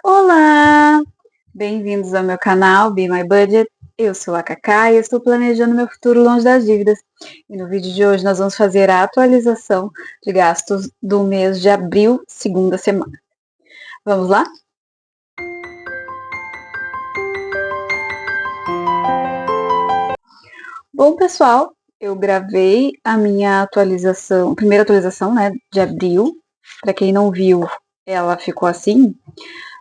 Olá! Bem-vindos ao meu canal Be My Budget. Eu sou a Cacá e estou planejando meu futuro longe das dívidas. E no vídeo de hoje nós vamos fazer a atualização de gastos do mês de abril, segunda semana. Vamos lá? Bom, pessoal, eu gravei a minha atualização, primeira atualização, né, de abril. Para quem não viu, ela ficou assim.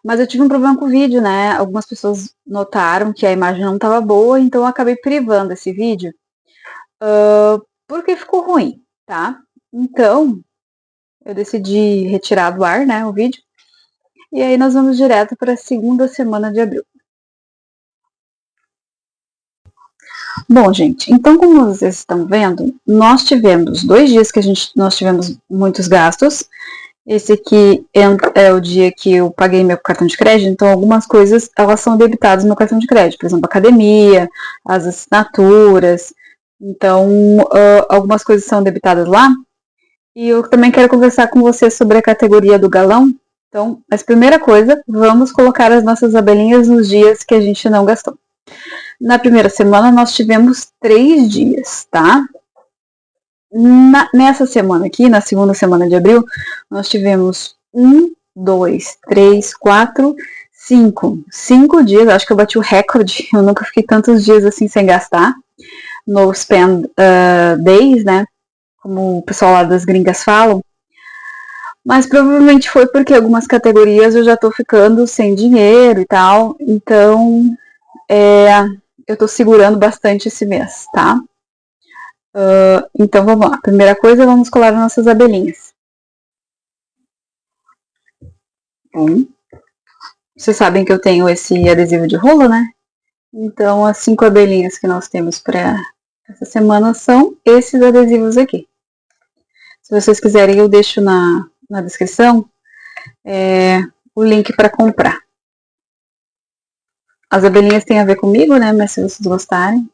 Mas eu tive um problema com o vídeo, né? Algumas pessoas notaram que a imagem não estava boa, então eu acabei privando esse vídeo porque ficou ruim, tá? Então, eu decidi retirar do ar, né, o vídeo. E aí nós vamos direto para a segunda semana de abril. Bom, gente, então como vocês estão vendo, nós tivemos 2 dias que nós tivemos muitos gastos. Esse aqui é o dia que eu paguei meu cartão de crédito, então algumas coisas elas são debitadas no meu cartão de crédito, por exemplo, academia, as assinaturas. Então, algumas coisas são debitadas lá. E eu também quero conversar com você sobre a categoria do galão. Então, mas primeira coisa, vamos colocar as nossas abelhinhas nos dias que a gente não gastou. Na primeira semana nós tivemos 3 dias, tá? Nessa semana aqui, na segunda semana de abril, nós tivemos 1, 2, 3, 4, 5. 5 dias, acho que eu bati o recorde. Eu nunca fiquei tantos dias assim sem gastar. No spend days, né? Como o pessoal lá das gringas falam. Mas provavelmente foi porque algumas categorias eu já tô ficando sem dinheiro e tal. Então, eu tô segurando bastante esse mês, tá? Então vamos lá. Primeira coisa, vamos colar nossas abelhinhas. Bom, vocês sabem que eu tenho esse adesivo de rolo, né? Então as 5 abelhinhas que nós temos para essa semana são esses adesivos aqui. Se vocês quiserem, eu deixo na descrição o link para comprar. As abelhinhas têm a ver comigo, né? Mas se vocês gostarem.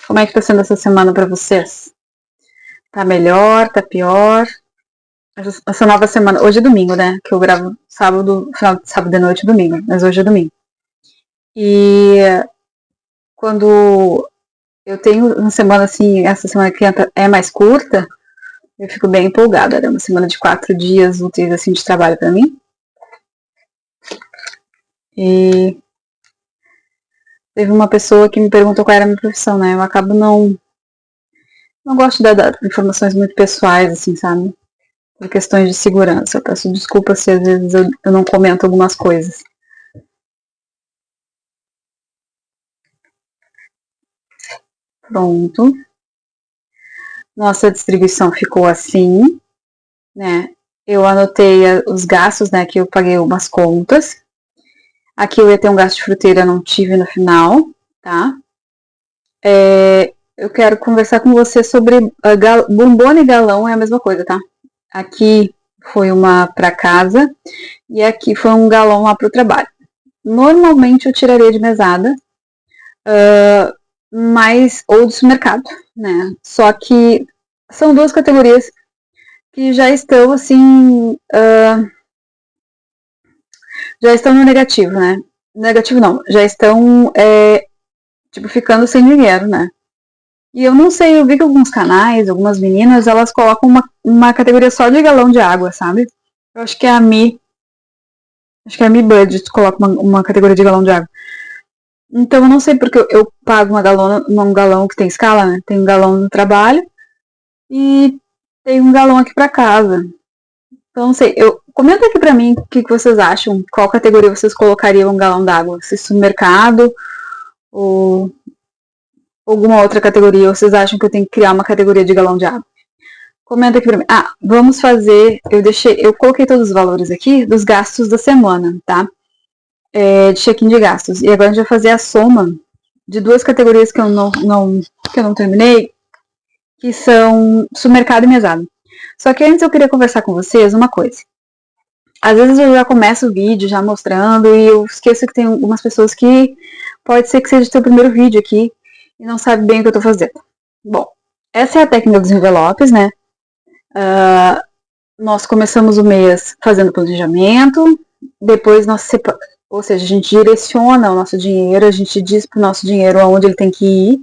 Como é que tá sendo essa semana para vocês? Tá melhor? Tá pior? Essa nova semana. Hoje é domingo, né? Que eu gravo sábado, final de sábado de noite, domingo. Mas hoje é domingo. E quando eu tenho uma semana assim, essa semana que é mais curta, eu fico bem empolgada. É uma semana de 4 dias úteis assim de trabalho para mim. E teve uma pessoa que me perguntou qual era a minha profissão, né? Eu acabo não gosto de dar informações muito pessoais, assim, sabe? Por questões de segurança. Eu peço desculpa se às vezes eu não comento algumas coisas. Pronto. Nossa distribuição ficou assim, né? Eu anotei os gastos, né? Que eu paguei umas contas. Aqui eu ia ter um gasto de fruteira, não tive no final, tá? Eu quero conversar com você sobre bombona e galão é a mesma coisa, tá? Aqui foi uma para casa e aqui foi um galão lá para o trabalho. Normalmente eu tiraria de mesada, mas ou do supermercado, né? Só que são 2 categorias que já estão assim, já estão no negativo, né? Negativo não, já estão tipo ficando sem dinheiro, né? E eu não sei, eu vi que alguns canais, algumas meninas, elas colocam uma categoria só de galão de água, sabe? Eu acho que é a Mi Budget coloca uma categoria de galão de água. Então eu não sei porque eu pago um galão que tem escala, né? Tem um galão no trabalho e tem um galão aqui pra casa. Então não sei, comenta aqui pra mim o que vocês acham, qual categoria vocês colocariam um galão d'água, se supermercado ou alguma outra categoria, ou vocês acham que eu tenho que criar uma categoria de galão de água? Comenta aqui pra mim. Vamos fazer, eu coloquei todos os valores aqui dos gastos da semana, tá? De check-in de gastos. E agora a gente vai fazer a soma de 2 categorias que eu não terminei, que são supermercado e mesada. Só que antes eu queria conversar com vocês uma coisa. Às vezes eu já começo o vídeo já mostrando e eu esqueço que tem algumas pessoas que pode ser que seja o seu primeiro vídeo aqui e não sabe bem o que eu tô fazendo. Bom, essa é a técnica dos envelopes, né? nós começamos o mês fazendo planejamento, depois ou seja, a gente direciona o nosso dinheiro, a gente diz para o nosso dinheiro aonde ele tem que ir,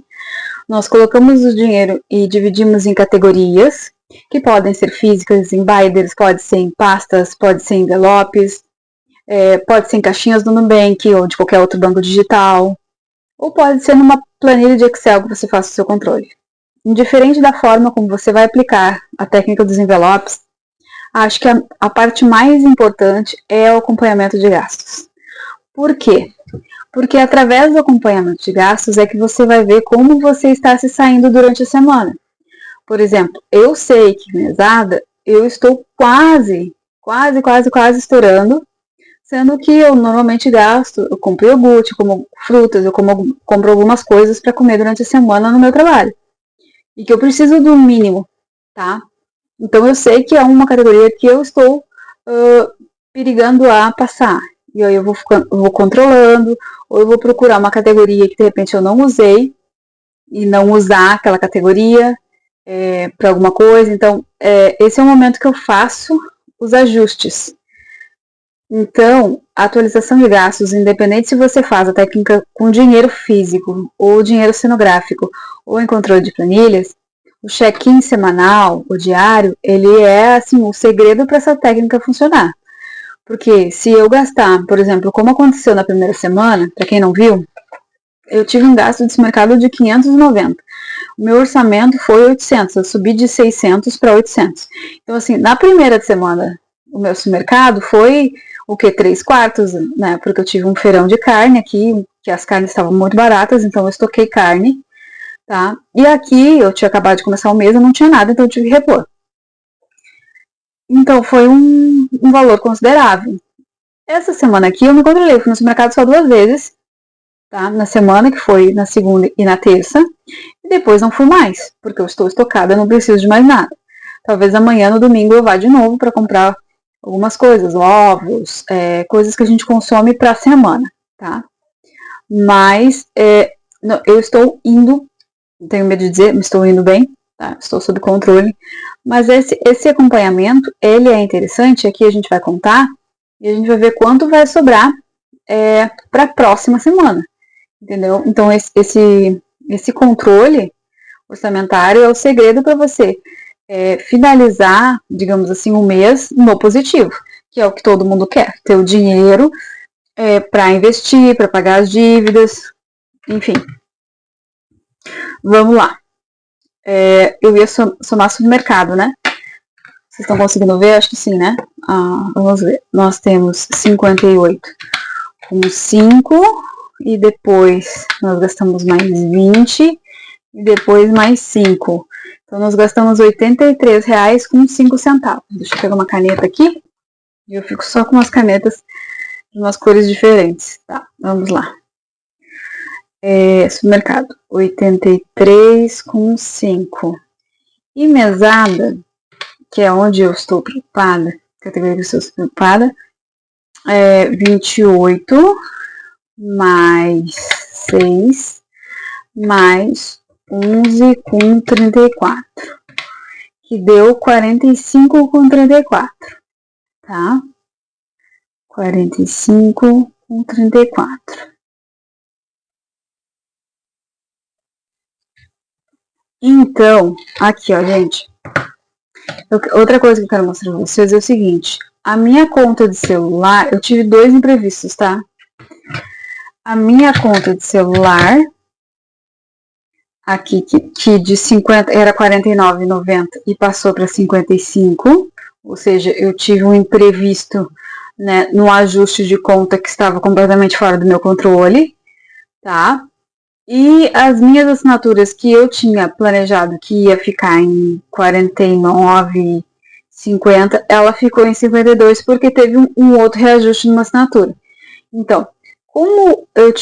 nós colocamos o dinheiro e dividimos em categorias, que podem ser físicas, em binders, pode ser em pastas, pode ser em envelopes, pode ser em caixinhas do Nubank ou de qualquer outro banco digital, ou pode ser numa planilha de Excel que você faça o seu controle. Indiferente da forma como você vai aplicar a técnica dos envelopes, acho que a parte mais importante é o acompanhamento de gastos. Por quê? Porque através do acompanhamento de gastos é que você vai ver como você está se saindo durante a semana. Por exemplo, eu sei que mesada eu estou quase estourando, sendo que eu normalmente gasto, eu compro iogurte, como frutas, eu compro algumas coisas para comer durante a semana no meu trabalho. E que eu preciso do mínimo, tá? Então eu sei que é uma categoria que eu estou perigando a passar. E aí eu vou controlando, ou eu vou procurar uma categoria que de repente eu não usei, e não usar aquela categoria para alguma coisa. Então, esse é o momento que eu faço os ajustes. Então, a atualização de gastos, independente se você faz a técnica com dinheiro físico, ou dinheiro cenográfico, ou em controle de planilhas, o check-in semanal, o diário, ele é assim, o segredo para essa técnica funcionar. Porque se eu gastar, por exemplo, como aconteceu na primeira semana, para quem não viu, eu tive um gasto de supermercado de 590. O meu orçamento foi 800, eu subi de 600 para 800. Então, assim, na primeira semana, o meu supermercado foi o que? 3/4, né? Porque eu tive um feirão de carne aqui, que as carnes estavam muito baratas, então eu estoquei carne, tá? E aqui, eu tinha acabado de começar o mês, eu não tinha nada, então eu tive que repor. Então, foi um valor considerável. Essa semana aqui, eu me controlei, fui no supermercado só 2 vezes, tá? Na semana, que foi na segunda e na terça, e depois não fui mais, porque eu estou estocada, não preciso de mais nada. Talvez amanhã, no domingo, eu vá de novo para comprar algumas coisas, ovos, coisas que a gente consome para a semana, tá? Mas eu estou indo, tenho medo de dizer, estou indo bem, tá? Estou sob controle. Mas esse acompanhamento, ele é interessante, aqui a gente vai contar e a gente vai ver quanto vai sobrar para a próxima semana, entendeu? Então, esse controle orçamentário é o segredo para você finalizar, digamos assim, um mês no positivo, que é o que todo mundo quer, ter o dinheiro para investir, para pagar as dívidas, enfim. Vamos lá. Eu ia somar supermercado, né? Vocês estão conseguindo ver? Acho que sim, né? Vamos ver. Nós temos 58 com 5, e depois nós gastamos mais 20, e depois mais 5. Então, nós gastamos R$83 com 5 centavos. Deixa eu pegar uma caneta aqui. E eu fico só com as canetas de umas cores diferentes. Tá, vamos lá. Supermercado, 83 com 5. E mesada, que é onde eu estou preocupada, categoria que eu estou preocupada, 28 mais 6 mais 11 com 34, que deu 45 com 34, tá? 45 com 34. Então, aqui, ó, gente. Outra coisa que eu quero mostrar pra vocês é o seguinte. A minha conta de celular, eu tive 2 imprevistos, tá? A minha conta de celular, aqui, que de 50 era R$49,90 e passou para 55, ou seja, eu tive um imprevisto, né, no ajuste de conta que estava completamente fora do meu controle, tá? E as minhas assinaturas que eu tinha planejado que ia ficar em 49,50, ela ficou em 52 porque teve um outro reajuste numa assinatura. Então, como eu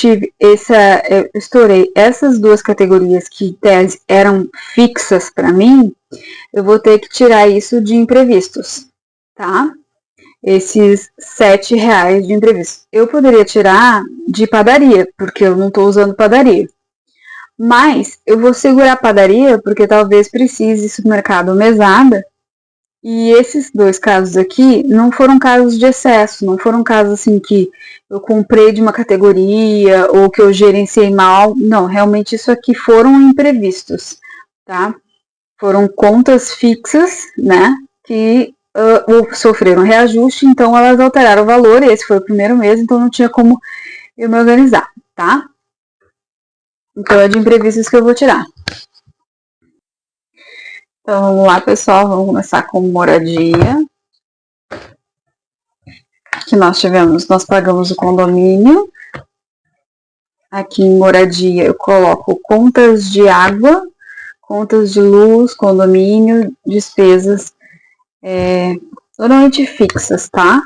estourei essas 2 categorias que em tese eram fixas para mim, eu vou ter que tirar isso de imprevistos, tá? Esses R$7 de imprevisto. Eu poderia tirar de padaria, porque eu não estou usando padaria. Mas eu vou segurar a padaria, porque talvez precise supermercado mesada, E esses dois casos aqui não foram casos de excesso, não foram casos assim que eu comprei de uma categoria ou que eu gerenciei mal. Não, realmente isso aqui foram imprevistos, tá? Foram contas fixas, né? Que sofreram reajuste, então elas alteraram o valor. Esse foi o primeiro mês, então não tinha como eu me organizar, tá? Então é de imprevistos que eu vou tirar. Então vamos lá, pessoal, vamos começar com moradia. Que nós pagamos o condomínio. Aqui em moradia eu coloco contas de água, contas de luz, condomínio, despesas normalmente fixas, tá?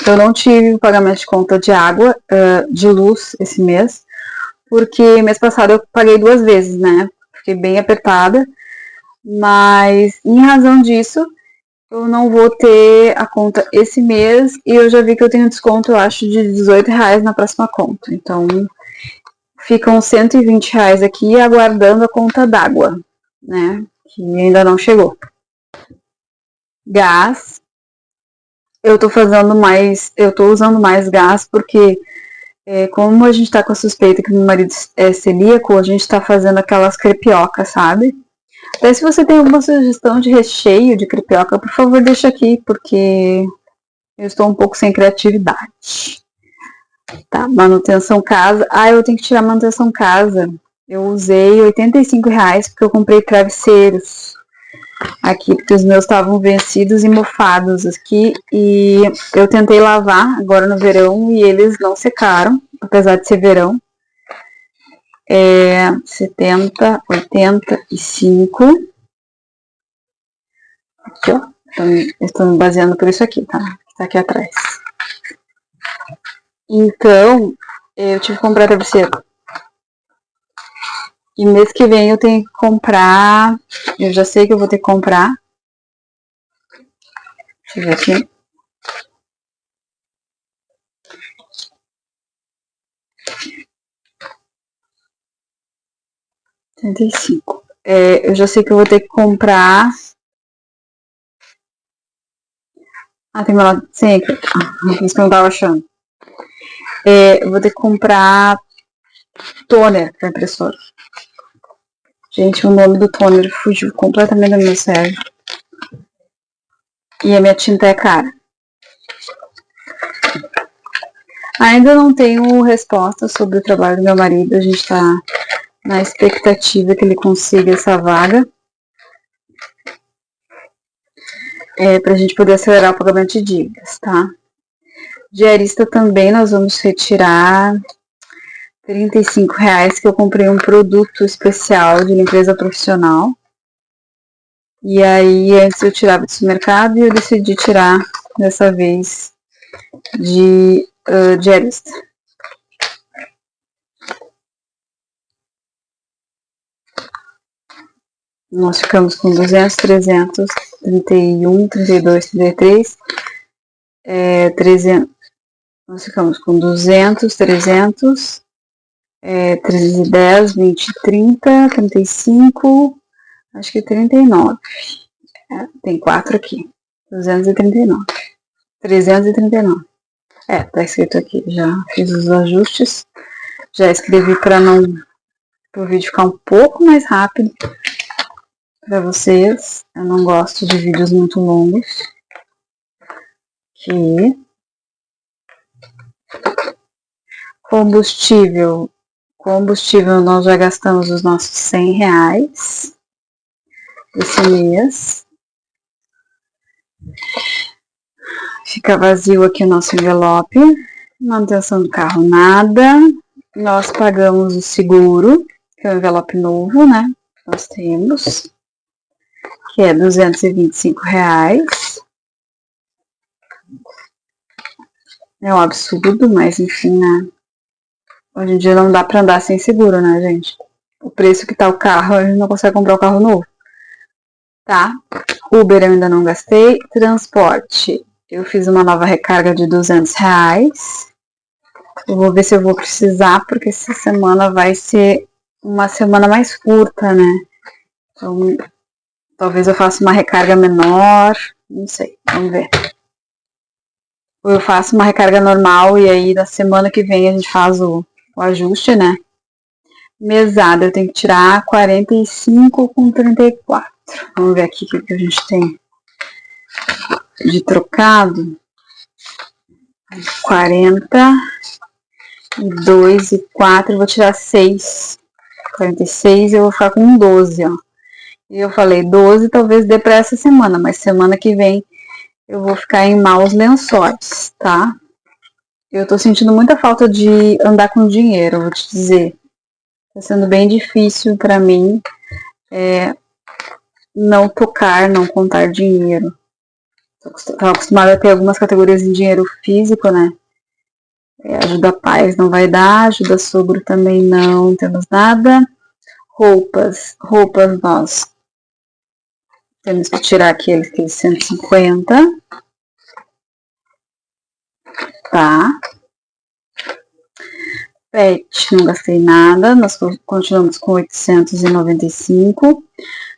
Eu não tive pagamento de conta de água, de luz esse mês, porque mês passado eu paguei 2 vezes, né? Fiquei bem apertada, mas em razão disso, eu não vou ter a conta esse mês e eu já vi que eu tenho desconto, eu acho, de R$18 na próxima conta. Então, ficam R$120 aqui aguardando a conta d'água, né? Que ainda não chegou. Gás. Eu tô usando mais gás porque como a gente tá com a suspeita que meu marido é celíaco, a gente tá fazendo aquelas crepiocas, sabe? Até se você tem alguma sugestão de recheio de crepioca, por favor, deixa aqui, porque eu estou um pouco sem criatividade. Tá, manutenção casa. Eu tenho que tirar manutenção casa. Eu usei R$85 porque eu comprei travesseiros aqui, porque os meus estavam vencidos e mofados aqui. E eu tentei lavar agora no verão e eles não secaram, apesar de ser verão. 70, 85. Aqui, ó. Estou me baseando por isso aqui, tá? Tá aqui atrás. Então, eu tive que comprar travesseiro. E mês que vem eu tenho que comprar. Eu já sei que eu vou ter que comprar. Deixa eu ver aqui. Eu já sei que eu vou ter que comprar. Tem meu lado. Sim, isso que eu não tava achando. Eu vou ter que comprar toner pra impressora. Gente, o nome do toner fugiu completamente do meu cérebro. E a minha tinta é cara. Ainda não tenho resposta sobre o trabalho do meu marido. A gente tá na expectativa que ele consiga essa vaga. Pra gente poder acelerar o pagamento de dívidas, tá? Diarista também nós vamos retirar R$35 que eu comprei um produto especial de limpeza profissional. E aí antes eu tirava do supermercado e eu decidi tirar dessa vez de diarista. Nós ficamos com 200, 300, 31, 32, 33, 300. Nós ficamos com 200, 300, 310, 20, 30, 35, acho que 39. Tem 4 aqui. 239. 339. Tá escrito aqui. Já fiz os ajustes. Já escrevi para o vídeo ficar um pouco mais rápido para vocês. Eu não gosto de vídeos muito longos. Aqui. Combustível. Nós já gastamos os nossos R$100 esse mês. Fica vazio aqui o nosso envelope. Manutenção do carro, nada. Nós pagamos o seguro, que é o envelope novo, né? Nós temos, que é R$225. É um absurdo, mas enfim, né? Hoje em dia não dá pra andar sem seguro, né, gente? O preço que tá o carro, a gente não consegue comprar o carro novo. Tá? Uber eu ainda não gastei. Transporte, eu fiz uma nova recarga de R$200. Eu vou ver se eu vou precisar, porque essa semana vai ser uma semana mais curta, né? Então, Talvez eu faça uma recarga menor, não sei, vamos ver. Ou eu faço uma recarga normal e aí na semana que vem a gente faz o ajuste, né? Mesada, eu tenho que tirar 45 com 34. Vamos ver aqui o que a gente tem de trocado. 40, 2 e 4, eu vou tirar 6. 46 eu vou ficar com 12, ó. E eu falei 12 talvez dê pra essa semana, mas semana que vem eu vou ficar em maus lençóis, tá? Eu tô sentindo muita falta de andar com dinheiro, vou te dizer. Tá sendo bem difícil pra mim não tocar, não contar dinheiro. Tava acostumada a ter algumas categorias em dinheiro físico, né? Ajuda pais não vai dar, ajuda sogro também não temos nada. Roupas nós temos que tirar aqueles 150, tá? Pet, não gastei nada, nós continuamos com 895.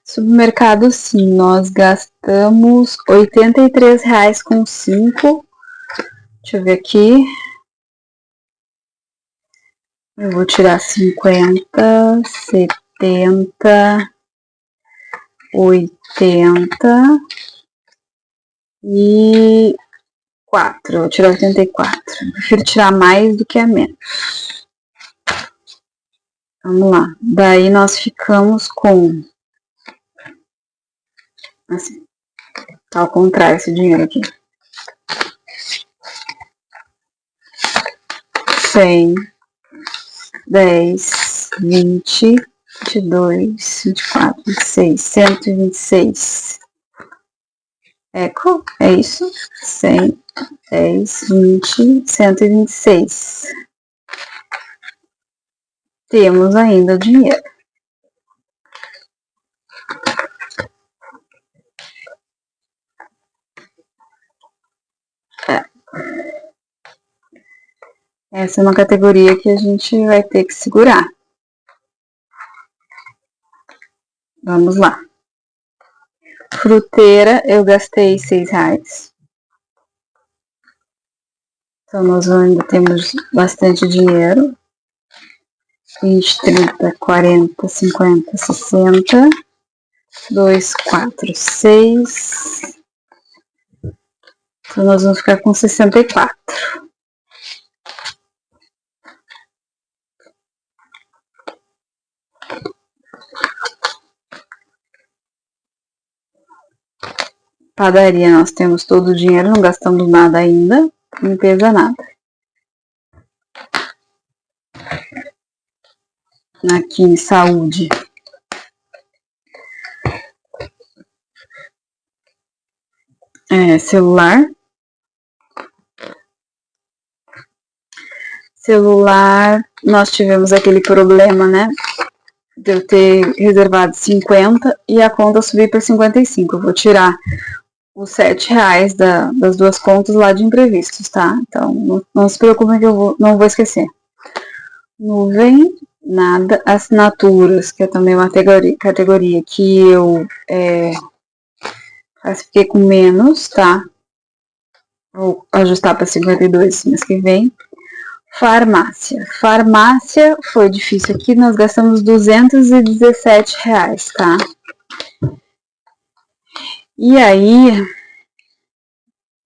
Supermercado, sim, nós gastamos R$83 com 5. Deixa eu ver aqui. Eu vou tirar 50, 70, 80 e 4. Eu vou tirar 84. Eu prefiro tirar mais do que a menos. Vamos lá. Daí nós ficamos com... Assim. Tá ao contrário esse dinheiro aqui. 100, 10, 20, 22, 24, 26, 126. Eco, é isso? 100, 10, 20, 126. Temos ainda o dinheiro. Essa é uma categoria que a gente vai ter que segurar. Vamos lá. Fruteira, eu gastei R$6. Então, nós ainda temos bastante dinheiro. 20, 30, 40, 50, 60. 2, 4, 6. Então, nós vamos ficar com 64. Padaria, nós temos todo o dinheiro, não gastamos nada ainda. Limpeza, nada. Aqui em saúde. Celular. Celular, nós tivemos aquele problema, né? De eu ter reservado 50 e a conta subir para 55. Eu vou tirar os R$7 das duas contas lá de imprevistos, tá? Então, não se preocupem que eu não vou esquecer. Nuvem, nada. Assinaturas, que é também uma categoria que eu classifiquei com menos, tá? Vou ajustar para 52 mês que vem. Farmácia. Farmácia foi difícil aqui, nós gastamos R$217, tá? E aí,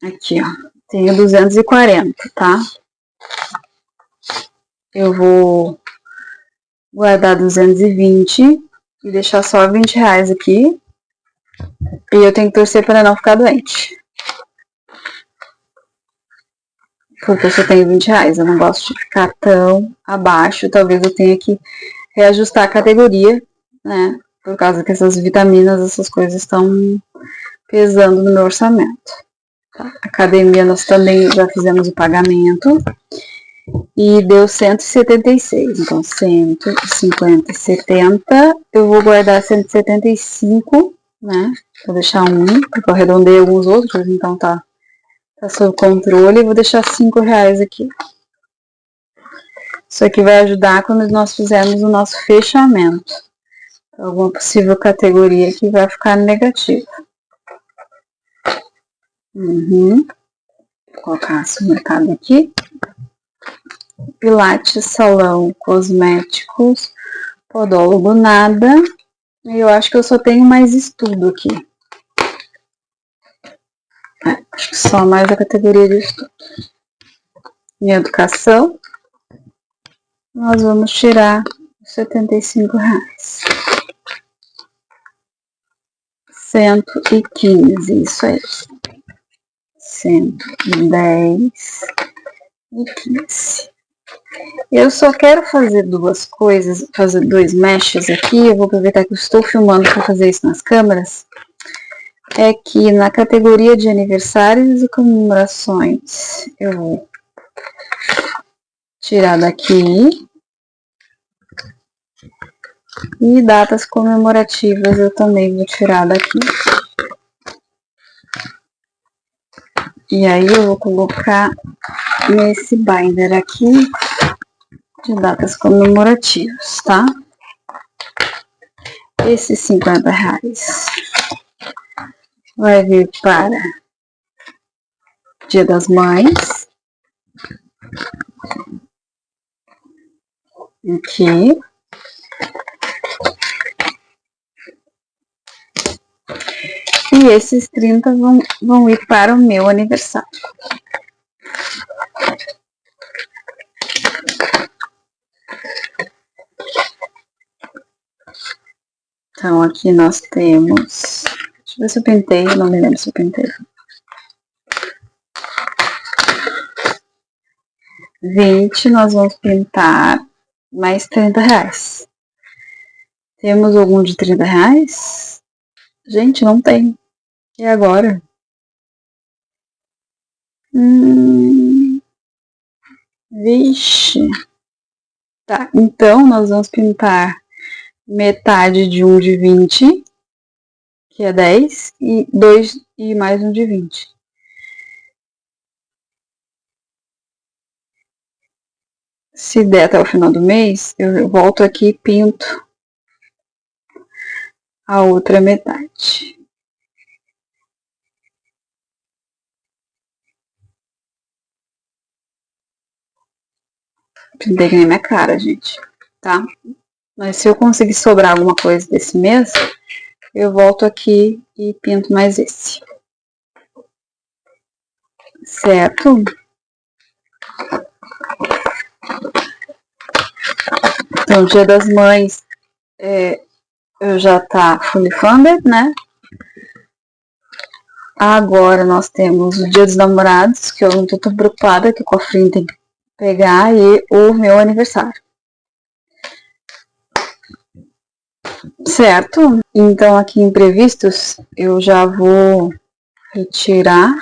aqui, ó, tenho 240, tá? Eu vou guardar 220 e deixar só R$20 aqui. E eu tenho que torcer para não ficar doente. Porque eu só tenho R$20, eu não gosto de ficar tão abaixo. Talvez eu tenha que reajustar a categoria, né? Por causa que essas vitaminas, essas coisas estão pesando no meu orçamento. Tá? Academia, nós também já fizemos o pagamento. E deu 176. Então, 150, 70. Eu vou guardar 175, né? Vou deixar porque eu arredondei alguns outros, então tá sob controle. E vou deixar R$5 aqui. Isso aqui vai ajudar quando nós fizermos o nosso fechamento. alguma possível categoria que vai ficar negativa. Vou colocar supermercado aqui. Pilates, salão, cosméticos, podólogo, nada. E eu acho que eu só tenho mais estudo aqui. Acho que só mais a categoria de estudo. Em educação, nós vamos tirar R$75. 115, isso aí. 110 e 15. Eu só quero fazer duas coisas, fazer dois meshes aqui. Eu vou aproveitar que eu estou filmando para fazer isso nas câmeras. É que na categoria de aniversários e comemorações, eu vou tirar daqui. E datas comemorativas eu também vou tirar daqui. E aí eu vou colocar nesse binder aqui de datas comemorativas, tá? Esses R$50 vai vir para Dia das Mães. Aqui. E esses 30 vão ir para o meu aniversário. Então, aqui nós temos... Deixa eu ver se eu pentei, não me lembro se eu pentei. 20, nós vamos pintar mais R$30. Temos algum de R$30? Gente, não tem. E agora? Vixe. Tá, então nós vamos pintar metade de um de 20, que é 10, e 2 e mais um de 20. Se der até o final do mês, eu volto aqui e pinto a outra metade. Pintei que nem minha cara, gente, tá? Mas se eu conseguir sobrar alguma coisa desse mês, eu volto aqui e pinto mais esse. Certo? Então, Dia das Mães eu já tá fully funded, né? Agora nós temos o Dia dos Namorados, que eu não tô tão preocupada, que o cofrinho tem que pegar, e o meu aniversário. Certo? Então aqui imprevistos eu já vou retirar.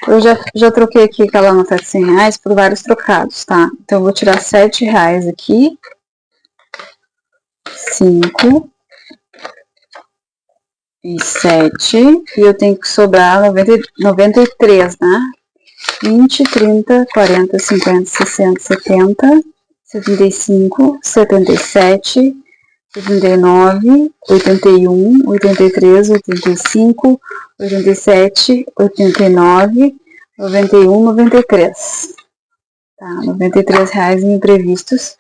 Eu já troquei aqui aquela nota de R$100 por vários trocados, tá? Então eu vou tirar R$7 aqui. 5 e 7. E eu tenho que sobrar 93, né? 20, 30, 40, 50, 60, 70, 75, 77, 79, 81, 83, 85, 87, 89, 91, 93. Tá, R$93 em imprevistos,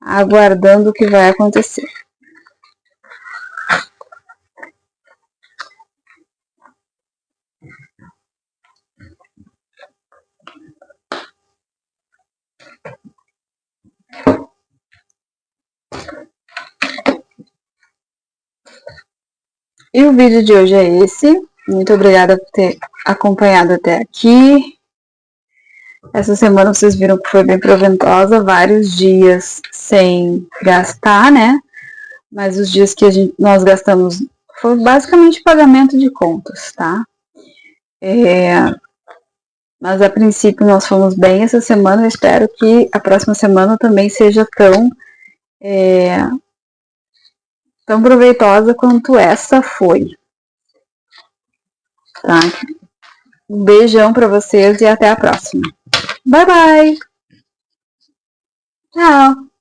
aguardando o que vai acontecer. E o vídeo de hoje é esse. Muito obrigada por ter acompanhado até aqui. Essa semana vocês viram que foi bem proveitosa, vários dias sem gastar, né? Mas os dias que nós gastamos foi basicamente pagamento de contas, tá? Mas a princípio nós fomos bem essa semana. Eu espero que a próxima semana também seja tão proveitosa quanto essa foi. Tá? Um beijão pra vocês e até a próxima. Bye, bye! Tchau!